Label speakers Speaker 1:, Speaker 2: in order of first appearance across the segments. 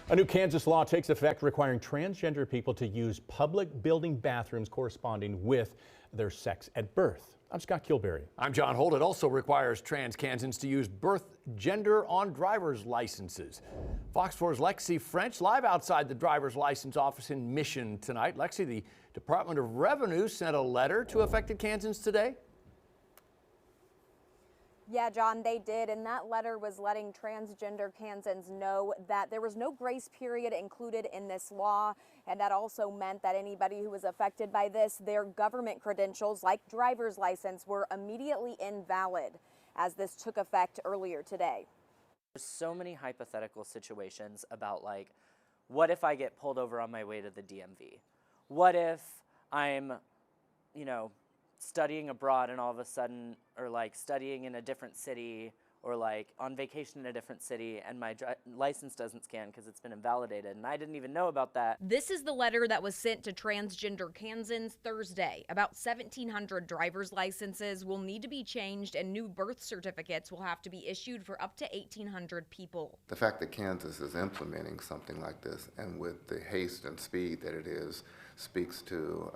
Speaker 1: A new Kansas law takes effect requiring transgender people to use public building bathrooms corresponding with their sex at birth. I'm Scott Kilberry.
Speaker 2: I'm John Holt. It also requires trans Kansans to use birth gender on driver's licenses. Fox 4's Lexi French live outside the driver's license office in Mission tonight. Lexi, the Department of Revenue sent a letter to affected Kansans today.
Speaker 3: Yeah, John, they did, and that letter was letting transgender Kansans know that there was no grace period included in this law, and that also meant that anybody who was affected by this, their government credentials, like driver's license, were immediately invalid as this took effect earlier today.
Speaker 4: There's so many hypothetical situations about, like, what if I get pulled over on my way to the DMV? What if I'm, studying abroad and all of a sudden, or like studying in a different city, or like on vacation in a different city, and my license doesn't scan because it's been invalidated, and I didn't even know about that.
Speaker 5: This is the letter that was sent to transgender Kansans Thursday. About 1,700 driver's licenses will need to be changed, and new birth certificates will have to be issued for up to 1,800 people.
Speaker 6: The fact that Kansas is implementing something like this, and with the haste and speed that it is, speaks to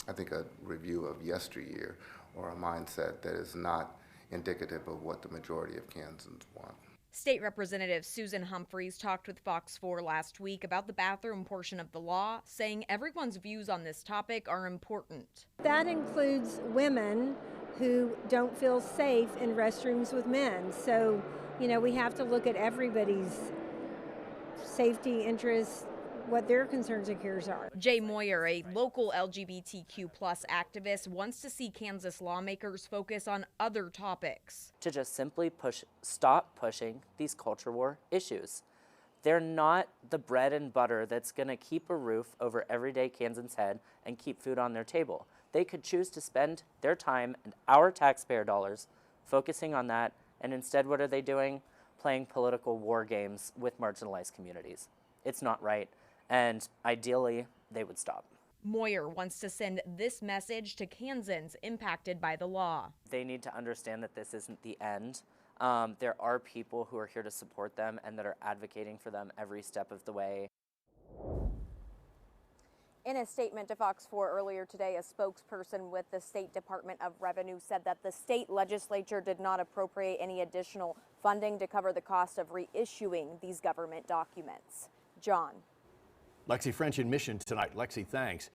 Speaker 6: I think a review of yesteryear, or a mindset that is not indicative of what the majority of Kansans want.
Speaker 5: State Representative Susan Humphreys talked with Fox 4 last week about the bathroom portion of the law, saying everyone's views on this topic are important.
Speaker 7: That includes women who don't feel safe in restrooms with men. So, we have to look at everybody's safety interests, what their concerns and cares are.
Speaker 5: Jay Moyer, a local LGBTQ+ activist, wants to see Kansas lawmakers focus on other topics.
Speaker 4: To just simply stop pushing these culture war issues. They're not the bread and butter that's going to keep a roof over everyday Kansans' head and keep food on their table. They could choose to spend their time and our taxpayer dollars focusing on that, and instead what are they doing? Playing political war games with marginalized communities. It's not right. And ideally, they would stop.
Speaker 5: Moyer wants to send this message to Kansans impacted by the law.
Speaker 4: They need to understand that this isn't the end. There are people who are here to support them and that are advocating for them every step of the way.
Speaker 3: In a statement to Fox 4 earlier today, a spokesperson with the State Department of Revenue said that the state legislature did not appropriate any additional funding to cover the cost of reissuing these government documents. John.
Speaker 2: Lexi French in Mission tonight. Lexi, thanks.